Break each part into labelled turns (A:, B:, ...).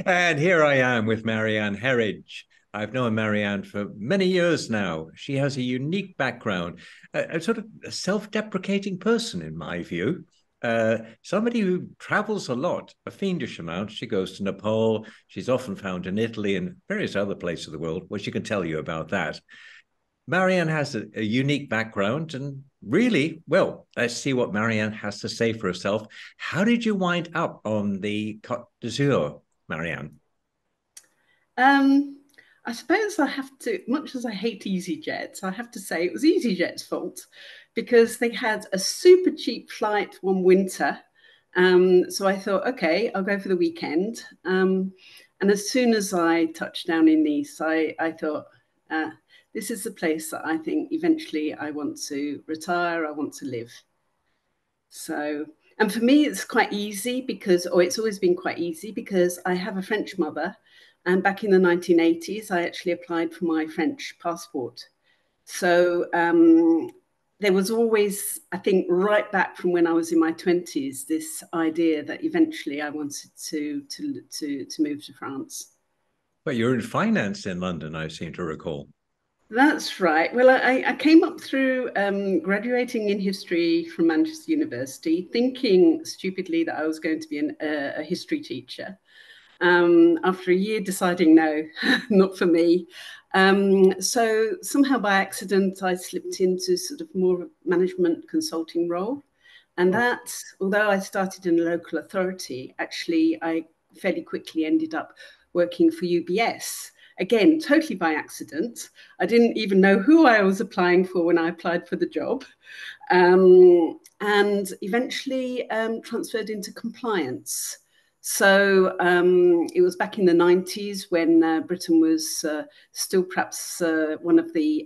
A: And here I am with Marianne Heredge. I've known Marianne for many years now. She has a unique background, a sort of self-deprecating person, in my view. Somebody who travels a lot, a fiendish amount. She goes to Nepal. She's often found in Italy and various other places of the world where she can tell you about that. Marianne has a unique background, and really, well, let's see what Marianne has to say for herself. How did you wind up on the Côte d'Azur, Marianne?
B: Um, I suppose I have to, much as I hate EasyJet, I have to say it was EasyJet's fault because they had a super cheap flight one winter. So I thought, okay, I'll go for the weekend. And as soon as I touched down in Nice, I thought, uh, this is the place that I think eventually I want to retire, I want to live. So, and for me, it's quite easy because, or it's always been quite easy because I have a French mother. And back in the 1980s, I actually applied for my French passport. So there was always, I think, right back from when I was in my 20s, this idea that eventually I wanted to move to France.
A: But you're in finance in London, I seem to recall.
B: That's right. Well, I came up through graduating in history from Manchester University, thinking stupidly that I was going to be a history teacher. After a year, deciding no, not for me. So somehow by accident, I slipped into sort of more of a management consulting role. And
A: Oh,
B: that, although I started in a local authority, actually, I fairly quickly ended up working for UBS. Again, totally by accident. I didn't even know who I was applying for when I applied for the job. And eventually transferred into compliance. So it was back in the 90s when Britain was still perhaps one of the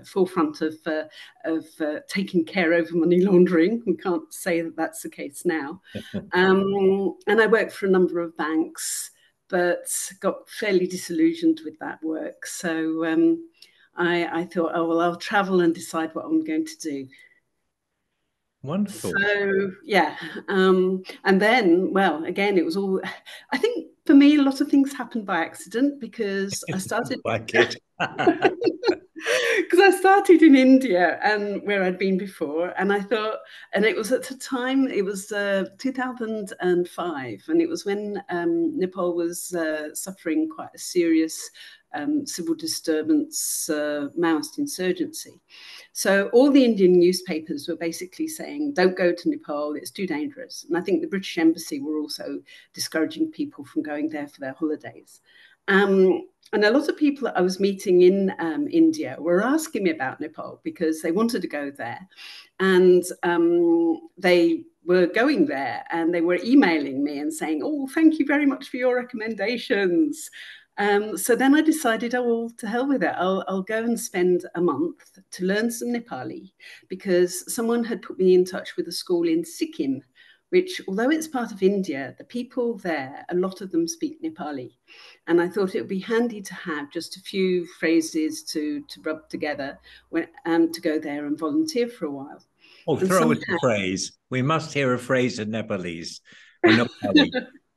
B: forefront of taking care over money laundering. We can't say that that's the case now. And I worked for a number of banks, but got fairly disillusioned with that work. So I thought, oh, well, I'll travel and decide what I'm going to do.
A: wonderful.
B: So yeah, and then, well, again, it was all. I think for me, a lot of things happened by accident because I started
A: Like it.
B: because I started in India and where I'd been before, and I thought, and it was at the time, it was 2005, and it was when Nepal was suffering quite a serious civil disturbance, Maoist insurgency. So all the Indian newspapers were basically saying, don't go to Nepal, it's too dangerous. And I think the British Embassy were also discouraging people from going there for their holidays. And a lot of people that I was meeting in India were asking me about Nepal because they wanted to go there. And they were going there and they were emailing me and saying, oh, thank you very much for your recommendations. So then I decided, oh, well, to hell with it. I'll go and spend a month to learn some Nepali because someone had put me in touch with a school in Sikkim, which, although it's part of India, the people there, a lot of them speak Nepali. And I thought it would be handy to have just a few phrases to rub together to go there and volunteer for a while.
A: Oh,
B: And
A: throw us a
B: somehow,
A: phrase. We must hear a phrase in Nepalese or Nepali.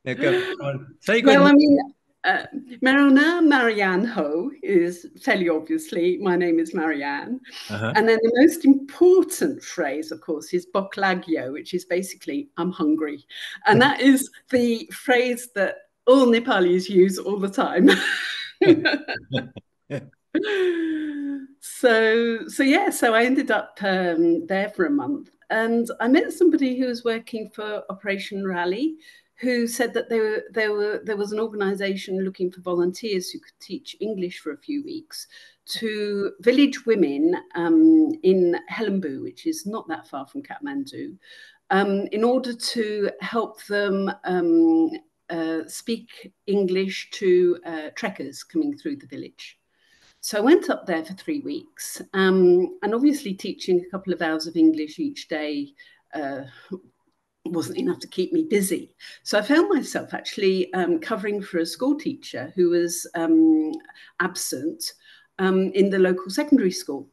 A: Yeah, go on. Say good
B: well, I
A: morning.
B: mean, uh, Marianne Ho is fairly obviously, my name is Marianne.
A: Uh-huh.
B: And then the most important phrase, of course, is boklagyo, which is basically, I'm hungry. And that is the phrase that all Nepalis use all the time. So I ended up there for a month, and I met somebody who was working for Operation Rally, who said that there was an organisation looking for volunteers who could teach English for a few weeks to village women in Helambu, which is not that far from Kathmandu, in order to help them speak English to trekkers coming through the village. So I went up there for 3 weeks, and obviously teaching a couple of hours of English each day uh, wasn't enough to keep me busy. So I found myself actually covering for a school teacher who was absent in the local secondary school.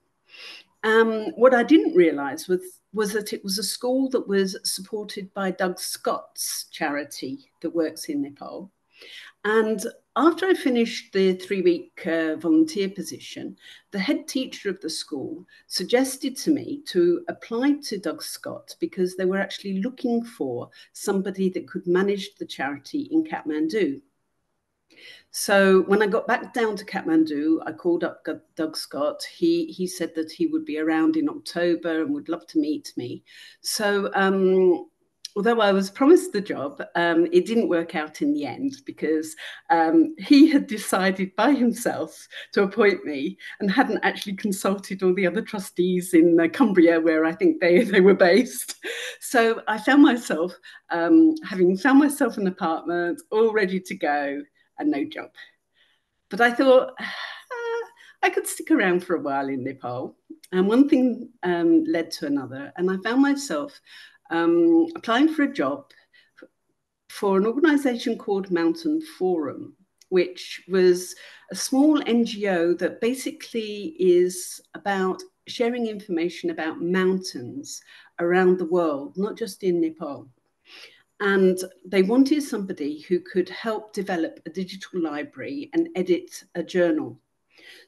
B: What I didn't realise was that it was a school that was supported by Doug Scott's charity that works in Nepal. And after I finished the 3-week volunteer position, the head teacher of the school suggested to me to apply to Doug Scott because they were actually looking for somebody that could manage the charity in Kathmandu. So when I got back down to Kathmandu, I called up Doug Scott. He said that he would be around in October and would love to meet me. So although I was promised the job, it didn't work out in the end because he had decided by himself to appoint me and hadn't actually consulted all the other trustees in Cumbria, where I think they were based. So I found myself having found myself an apartment all ready to go and no job. But I thought I could stick around for a while in Nepal. And one thing led to another. And I found myself applying for a job for an organization called Mountain Forum, which was a small NGO that basically is about sharing information about mountains around the world, not just in Nepal. And they wanted somebody who could help develop a digital library and edit a journal.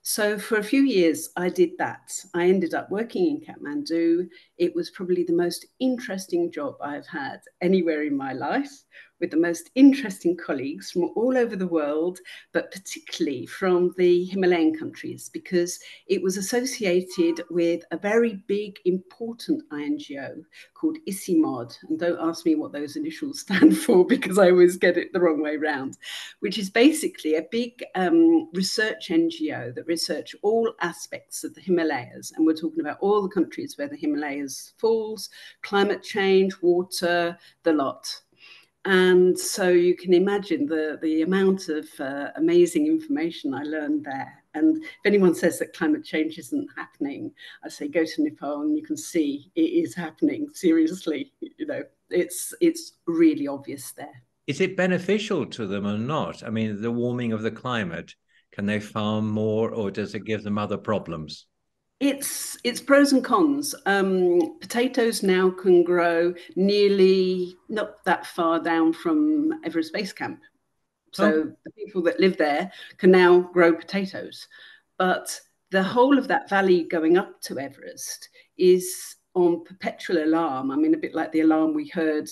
B: So for a few years, I did that. I ended up working in Kathmandu. It was probably the most interesting job I've had anywhere in my life, with the most interesting colleagues from all over the world, but particularly from the Himalayan countries, because it was associated with a very big, important INGO called ICIMOD. And don't ask me what those initials stand for, because I always get it the wrong way around, which is basically a big research NGO that research all aspects of the Himalayas. And we're talking about all the countries where the Himalayas falls, climate change, water, the lot. And so you can imagine the amount of amazing information I learned there. And if anyone says that climate change isn't happening, I say go to Nepal and you can see it is happening. Seriously, you know, it's really obvious there.
A: Is it beneficial to them or not? I mean, the warming of the climate, can they farm more or does it give them other problems?
B: It's pros and cons. Potatoes now can grow nearly not that far down from Everest Base Camp.
A: Oh,
B: So the people that live there can now grow potatoes. But the
A: oh,
B: whole of that valley going up to Everest is on perpetual alarm. I mean, a bit like the alarm we heard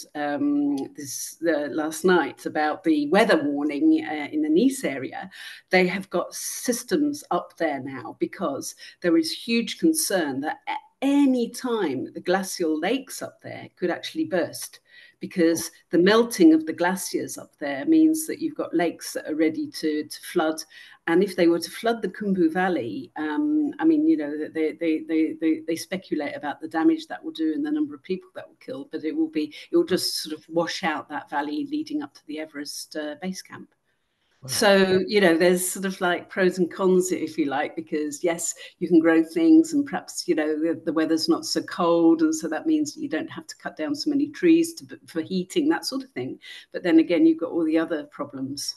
B: last night about the weather warning in the Nice area. They have got systems up there now because there is huge concern that at any time the glacial lakes up there could actually burst,
A: oh.
B: because the melting of the glaciers up there means that you've got lakes that are ready to flood. And if they were to flood the Khumbu Valley, I mean, you know, they speculate about the damage that will do and the number of people that will kill, but it will just sort of wash out that valley leading up to the Everest base camp.
A: Wow.
B: So, you know, there's sort of like pros and cons, if you like, because yes, you can grow things and perhaps, you know, the weather's not so cold. And so that means you don't have to cut down so many trees for heating, that sort of thing. But then again, you've got all the other problems.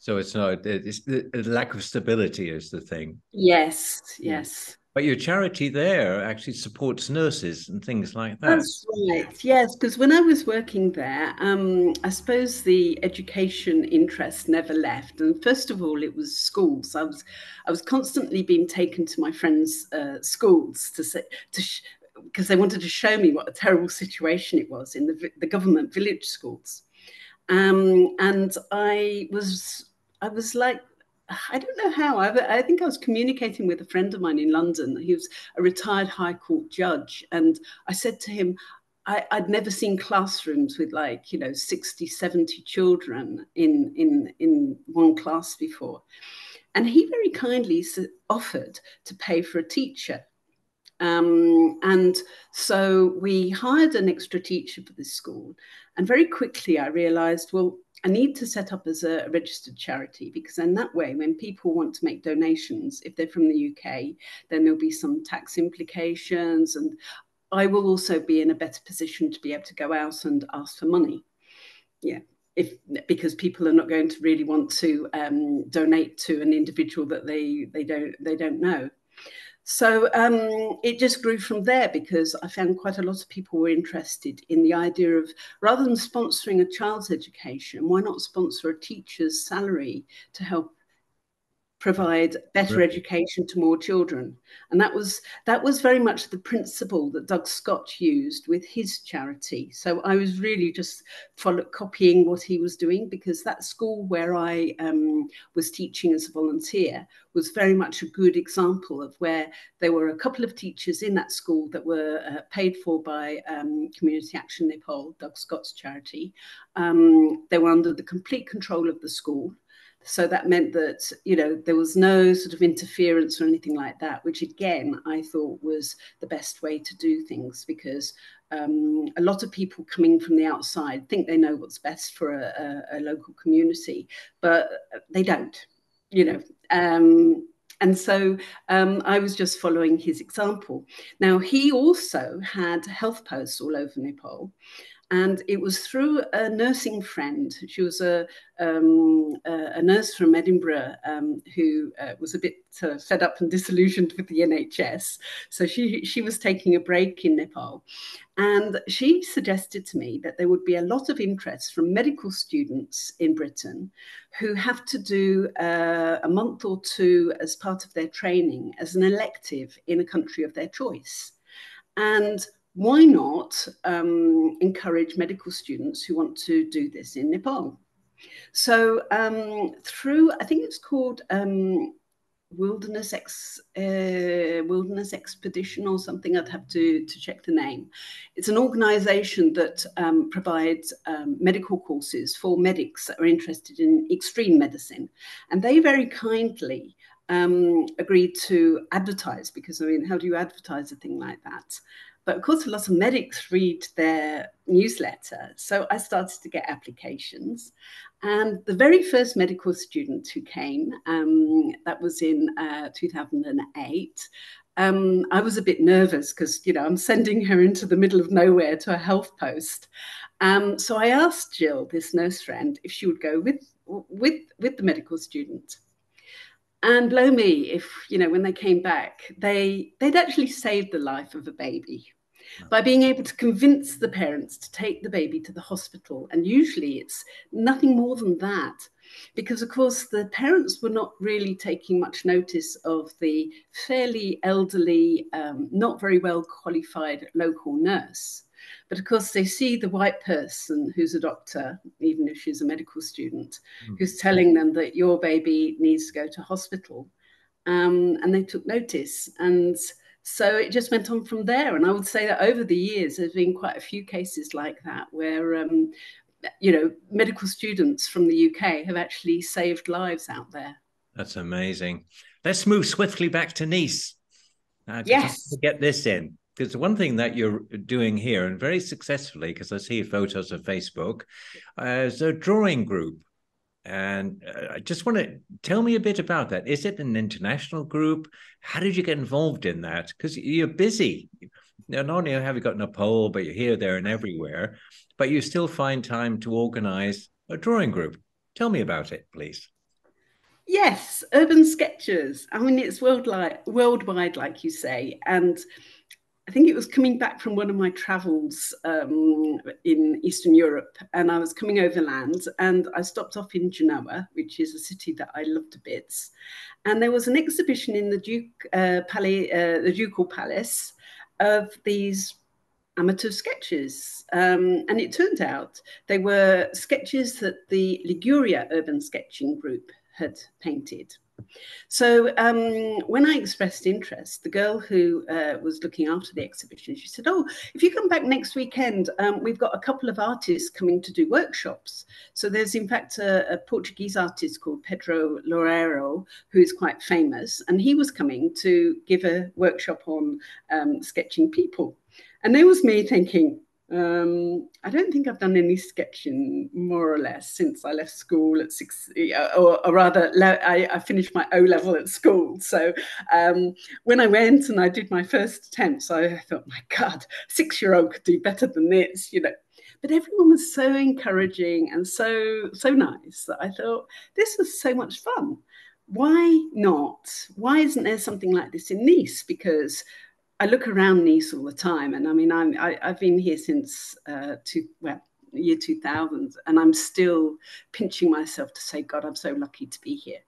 A: So it's not, it's the lack of stability is the thing.
B: Yes,
A: Yeah.
B: yes.
A: But your charity there actually supports nurses and things like that.
B: That's right. Yes, because when I was working there, I suppose the education interest never left. And first of all, it was schools. I was constantly being taken to my friends' schools to say because they wanted to show me what a terrible situation it was in the government village schools. And I was like, I don't know how. I think I was communicating with a friend of mine in London. He was a retired High Court judge. And I said to him, I'd never seen classrooms with like, you know, 60, 70 children in one class before. And he very kindly offered to pay for a teacher. And so we hired an extra teacher for this school. And very quickly I realized, well, I need to set up as a registered charity, because in that way, when people want to make donations, if they're from the UK, then there'll be some tax implications. And I will also be in a better position to be able to go out and ask for money. Yeah. If, because people are not going to really want to donate to an individual that they don't know. So it just grew from there because I found quite a lot of people were interested in the idea of, rather than sponsoring a child's education, why not sponsor a teacher's salary to help provide better
A: Brilliant.
B: education to more children. And that was very much the principle that Doug Scott used with his charity. So I was really just copying what he was doing, because that school where I was teaching as a volunteer was very much a good example of where there were a couple of teachers in that school that were paid for by Community Action Nepal, Doug Scott's charity. They were under the complete control of the school. So that meant that, you know, there was no sort of interference or anything like that, which again, I thought was the best way to do things, because a lot of people coming from the outside think they know what's best for a local community, but they don't, you know. And so I was just following his example. Now, he also had health posts all over Nepal. And it was through a nursing friend. She was a nurse from Edinburgh who was a bit fed up and disillusioned with the NHS. So she was taking a break in Nepal. And she suggested to me that there would be a lot of interest from medical students in Britain who have to do a month or two as part of their training as an elective in a country of their choice. And why not encourage medical students who want to do this in Nepal? So through, I think it's called Wilderness Expedition or something. I'd have to check the name. It's an organization that provides medical courses for medics that are interested in extreme medicine. And they very kindly agreed to advertise, because, I mean, how do you advertise a thing like that? But of course, a lot of medics read their newsletter. So I started to get applications. And the very first medical student who came, that was in 2008, I was a bit nervous because, you know, I'm sending her into the middle of nowhere to a health post. So I asked Jill, this nurse friend, if she would go with the medical student. And blow me, if, you know, when they came back, they'd actually saved the life of a baby by being able to convince the parents to take the baby to the hospital. And usually it's nothing more than that, because of course the parents were not really taking much notice of the fairly elderly, not very well qualified local nurse. But of course they see the white person who's a doctor, even if she's a medical student, who's telling them that your baby needs to go to hospital. And they took notice. And so it just went on from there. And I would say that over the years, there's been quite a few cases like that where, you know, medical students from the UK have actually saved lives out there.
A: That's amazing. Let's move swiftly back to Nice. I just have
B: Yes.
A: to get this in, because one thing that you're doing here, and very successfully, because I see photos of Facebook, is a drawing group. And I just want to tell me a bit about that. Is it an international group? How did you get involved in that? Because you're busy. Now, not only have you got Nepal, but you're here, there, and everywhere, but you still find time to organize a drawing group. Tell me about it, please.
B: Yes, urban sketches. I mean, it's worldwide, like you say. And I think it was coming back from one of my travels in Eastern Europe, and I was coming overland, and I stopped off in Genoa, which is a city that I love to bits. And there was an exhibition in the the Ducal Palace of these amateur sketches. And it turned out they were sketches that the Liguria Urban Sketching Group had painted. So when I expressed interest, the girl who was looking after the exhibition, she said, "Oh, if you come back next weekend, we've got a couple of artists coming to do workshops." So there's in fact a Portuguese artist called Pedro Loureiro, who is quite famous, and he was coming to give a workshop on sketching people. And there was me thinking, I don't think I've done any sketching more or less since I left school at 6, or rather, I finished my O level at school. So when I went and I did my first attempts, I thought, my God, 6-year-old could do better than this, you know. But everyone was so encouraging and so nice that I thought this was so much fun. why not? Why isn't there something like this in Nice? Because I look around Nice all the time, and I mean, I've been here since year 2000, and I'm still pinching myself to say, God, I'm so lucky to be here.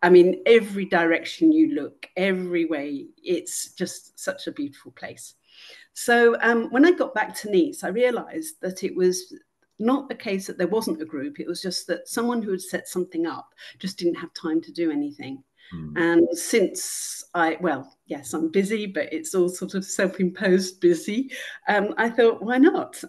B: I mean, every direction you look, every way, it's just such a beautiful place. So when I got back to Nice, I realized that it was not the case that there wasn't a group. It was just that someone who had set something up just didn't have time to do anything.
A: Mm.
B: And since well, yes, I'm busy, but it's all sort of self-imposed busy. I thought, why not?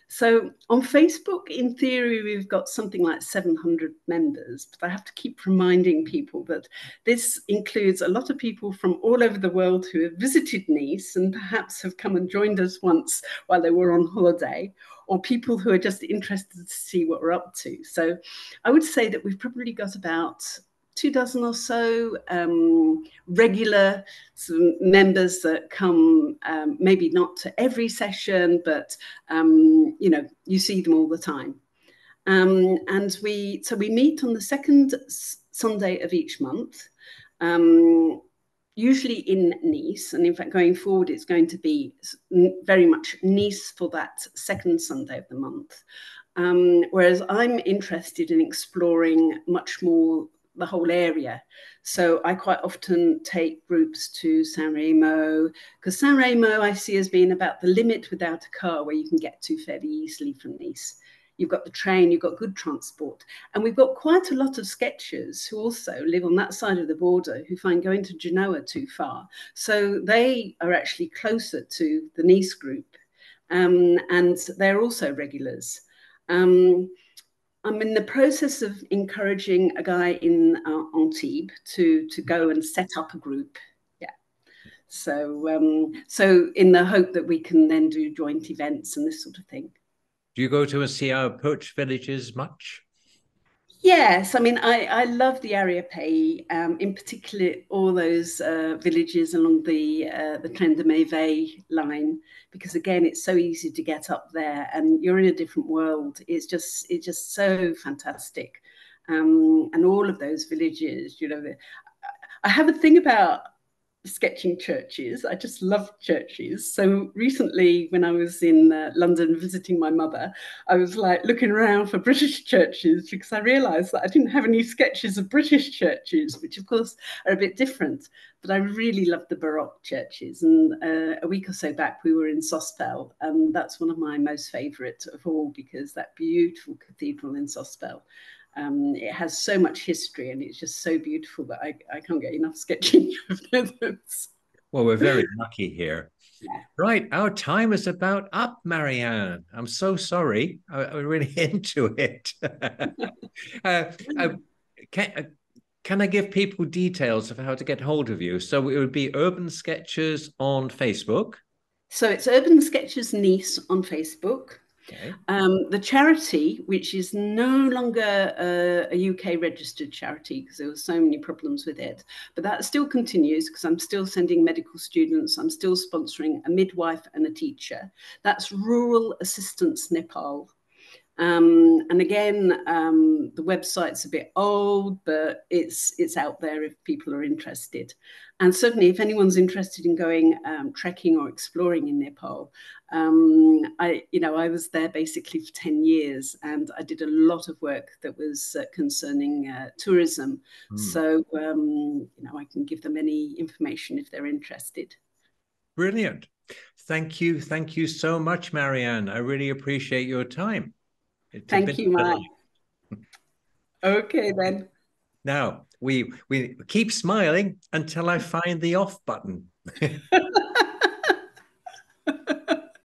B: So on Facebook, in theory, we've got something like 700 members, but I have to keep reminding people that this includes a lot of people from all over the world who have visited Nice and perhaps have come and joined us once while they were on holiday, or people who are just interested to see what we're up to. So I would say that we've probably got about 2 dozen or so regular members that come, maybe not to every session, but you see them all the time. And we meet on the second Sunday of each month, usually in Nice. And in fact, going forward, it's going to be very much Nice for that second Sunday of the month. Whereas I'm interested in exploring much more the whole area. So I quite often take groups to San Remo, because San Remo I see as being about the limit without a car, where you can get to fairly easily from Nice. You've got the train, you've got good transport. And we've got quite a lot of sketchers who also live on that side of the border who find going to Genoa too far. So they are actually closer to the Nice group. And they're also regulars. I'm in the process of encouraging a guy in Antibes to go and set up a group. Yeah. So in the hope that we can then do joint events and this sort of thing.
A: Do you go to see our poach villages much?
B: Yes, I mean, I love the area pay, in particular all those villages along the Tren de Merveille line, because again, it's so easy to get up there, and you're in a different world. It's just so fantastic, and all of those villages, I have a thing about sketching churches. I just love churches. So recently, when I was in London visiting my mother, I was like looking around for British churches because I realised that I didn't have any sketches of British churches, which of course are a bit different. But I really love the Baroque churches. And a week or so back, we were in Sospel, and that's one of my most favourite of all, because that beautiful cathedral in Sospel. It has so much history, and it's just so beautiful that I can't get enough sketching of those.
A: Well, we're very lucky here.
B: Yeah.
A: Right, our time is about up, Marianne. I'm so sorry. I'm really into it. uh, uh, can I give people details of how to get hold of you? So it would be Urban Sketches on Facebook.
B: So it's Urban Sketches Nice on Facebook.
A: Okay.
B: The charity, which is no longer a UK registered charity because there were so many problems with it, but that still continues because I'm still sending medical students. I'm still sponsoring a midwife and a teacher. That's Rural Assistance Nepal. And again, the website's a bit old, but it's out there if people are interested. And certainly, if anyone's interested in going trekking or exploring in Nepal, I was there basically for 10 years, and I did a lot of work that was concerning tourism. So, I can give them any information if they're interested.
A: Brilliant. Thank you. Thank you so much, Marianne. I really appreciate your time. It's been
B: Thank you,
A: a
B: Mike.
A: delight.
B: Okay, then.
A: Now, we keep smiling until I find the off button.